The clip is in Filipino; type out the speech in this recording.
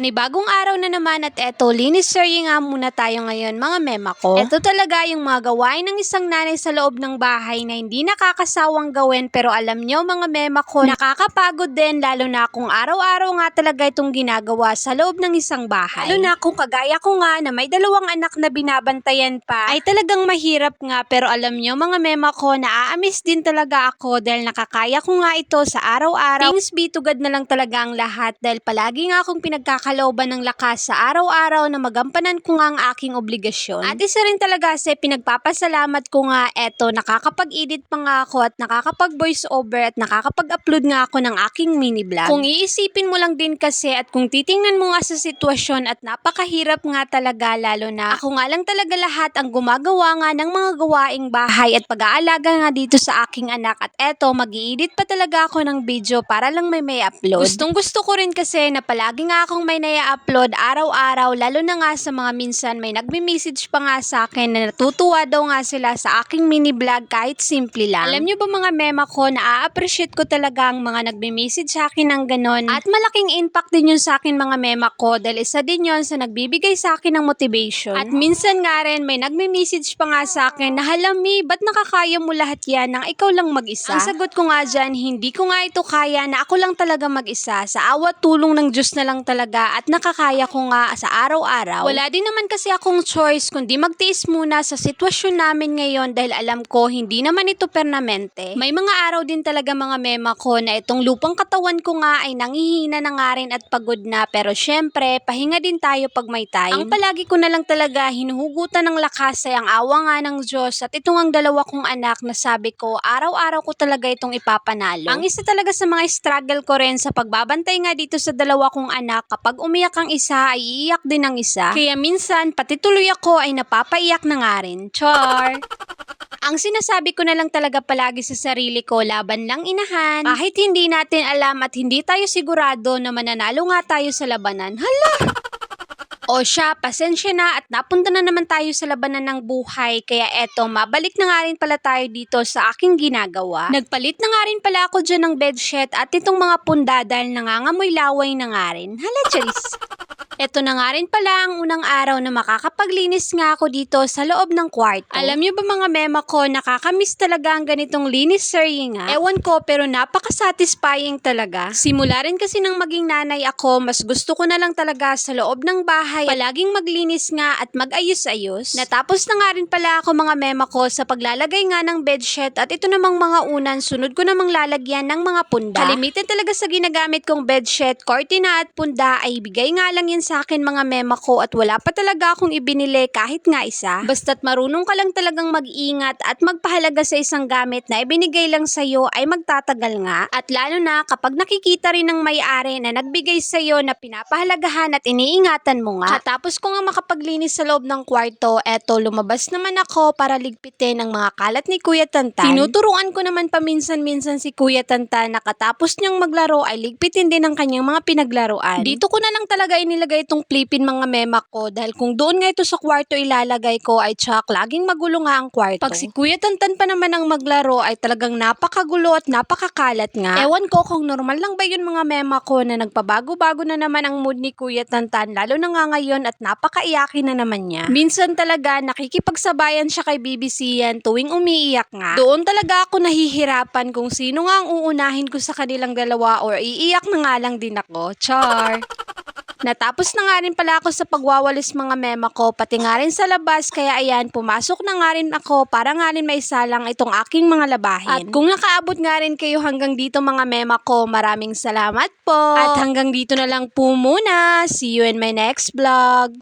Panibagong araw na naman at eto, linis-serye nga muna tayo ngayon mga mema ko. Eto talaga yung mga gawain ng isang nanay sa loob ng bahay na hindi nakakasawang gawin pero alam nyo mga mema ko, nakakapagod din lalo na kung araw-araw nga talaga itong ginagawa sa loob ng isang bahay. Lalo na kung kagaya ko nga na may dalawang anak na binabantayan pa, ay talagang mahirap nga pero alam nyo mga mema ko, naaamis din talaga ako dahil nakakaya ko nga ito sa araw-araw. Things be tugad na lang talaga ang lahat dahil palagi nga akong pinagkakalooban ng lakas sa araw-araw na magampanan ko nga ang aking obligasyon. At isa rin talaga sa pinagpapasalamat ko nga eto, nakakapag-edit pa nga ako at nakakapag-voice over at nakakapag-upload nga ako ng aking mini vlog. Kung iisipin mo lang din kasi at kung titingnan mo nga sa sitwasyon at napakahirap nga talaga lalo na ako nga lang talaga lahat ang gumagawa nga ng mga gawaing bahay at pag-aalaga nga dito sa aking anak at eto, mag-i-edit pa talaga ako ng video para lang may upload. Gustong gusto ko rin kasi na palagi nga akong may nai-upload araw-araw lalo na nga sa mga minsan may nagme-message pa nga sa akin na natutuwa daw nga sila sa aking mini vlog kahit simple lang. Alam nyo ba mga mema ko, na-appreciate ko talaga ang mga nagme-message sa akin ng ganon at malaking impact din yun sa akin mga mema ko dahil isa din yun sa nagbibigay sa akin ng motivation. At minsan nga rin may nagme-message pa nga sa akin na halami, ba't nakakaya mo lahat yan nang ikaw lang mag-isa? Ang sagot ko nga dyan, hindi ko nga ito kaya na ako lang talaga mag-isa. Sa awat tulong ng Diyos na lang talaga at nakakaya ko nga sa araw-araw. Wala din naman kasi akong choice kundi magtiis muna sa sitwasyon namin ngayon dahil alam ko hindi naman ito permanente. May mga araw din talaga mga mema ko na itong lupang katawan ko nga ay nangihina na nga rin at pagod na pero syempre pahinga din tayo pag may time. Ang palagi ko na lang talaga hinuhugutan ng lakas ay ang awa nga ng Diyos at itong ang dalawa kong anak na sabi ko araw-araw ko talaga itong ipapanalo. Ang isa talaga sa mga struggle ko rin sa pagbabantay nga dito sa dalawa kong anak, kapag umiyak ang isa ay iiyak din ang isa. Kaya minsan pati tuloy ako ay napapaiyak na nga rin. Char! Ang sinasabi ko na lang talaga palagi sa sarili ko, laban lang inahan. Kahit hindi natin alam at hindi tayo sigurado na mananalo nga tayo sa labanan. Hala! O siya, pasensya na at napunta na naman tayo sa labanan ng buhay kaya eto, mabalik na nga rin pala tayo dito sa aking ginagawa. Nagpalit na nga rin pala ako dyan ng bedsheet at itong mga punda dahil nangangamoy laway na nga rin. Hala, charis! Eto na nga rin pala ang unang araw na makakapaglinis nga ako dito sa loob ng kwarto. Alam nyo ba mga mema ko, nakakamiss talaga ang ganitong linis-serye nga. Ewan ko pero napaka-satisfying talaga. Simula rin kasi nang maging nanay ako, mas gusto ko na lang talaga sa loob ng bahay palaging maglinis nga at mag-ayos-ayos. Natapos na nga rin pala ako mga mema ko sa paglalagay nga ng bedsheet at ito namang mga unan, sunod ko namang lalagyan ng mga punda. Kalimitan talaga sa ginagamit kong bedsheet, kortina at punda ay bigay nga lang yan sa akin mga mema ko at wala pa talaga akong ibinili kahit nga isa. Basta't marunong ka lang talagang mag-ingat at magpahalaga sa isang gamit na ibinigay lang sa'yo ay magtatagal nga. At lalo na kapag nakikita rin ng may-ari na nagbigay sa'yo na pinapahalagahan at iniingatan mo nga. Katapos ko nga makapaglinis sa loob ng kwarto, eto lumabas naman ako para ligpitin ang mga kalat ni Kuya Tantan. Tinuturuan ko naman paminsan-minsan si Kuya Tantan na katapos niyang maglaro ay ligpitin din ang kanyang mga pinaglaruan. Dito ko na lang talaga inilagay itong plipin mga mema ko dahil kung doon nga ito sa kwarto ilalagay ko ay tsak laging magulo nga ang kwarto. Pag si Kuya Tantan pa naman ang maglaro ay talagang napakagulo at napakakalat nga. Ewan ko kung normal lang ba yun mga mema ko na nagpabago-bago na naman ang mood ni Kuya Tantan lalo na nga ngayon at napakaiyakin na naman niya. Minsan talaga nakikipagsabayan siya kay BBC yan tuwing umiiyak nga. Doon talaga ako nahihirapan kung sino nga ang uunahin ko sa kanilang dalawa or iiyak na nga lang din ako. Char! Natapos na nga rin pala ako sa pagwawalis mga mema ko, pati nga rin sa labas, kaya ayan, pumasok na nga rin ako para nga rin maisalang itong aking mga labahin. At kung nakaabot nga rin kayo hanggang dito mga mema ko, maraming salamat po. At hanggang dito na lang po muna. See you in my next vlog.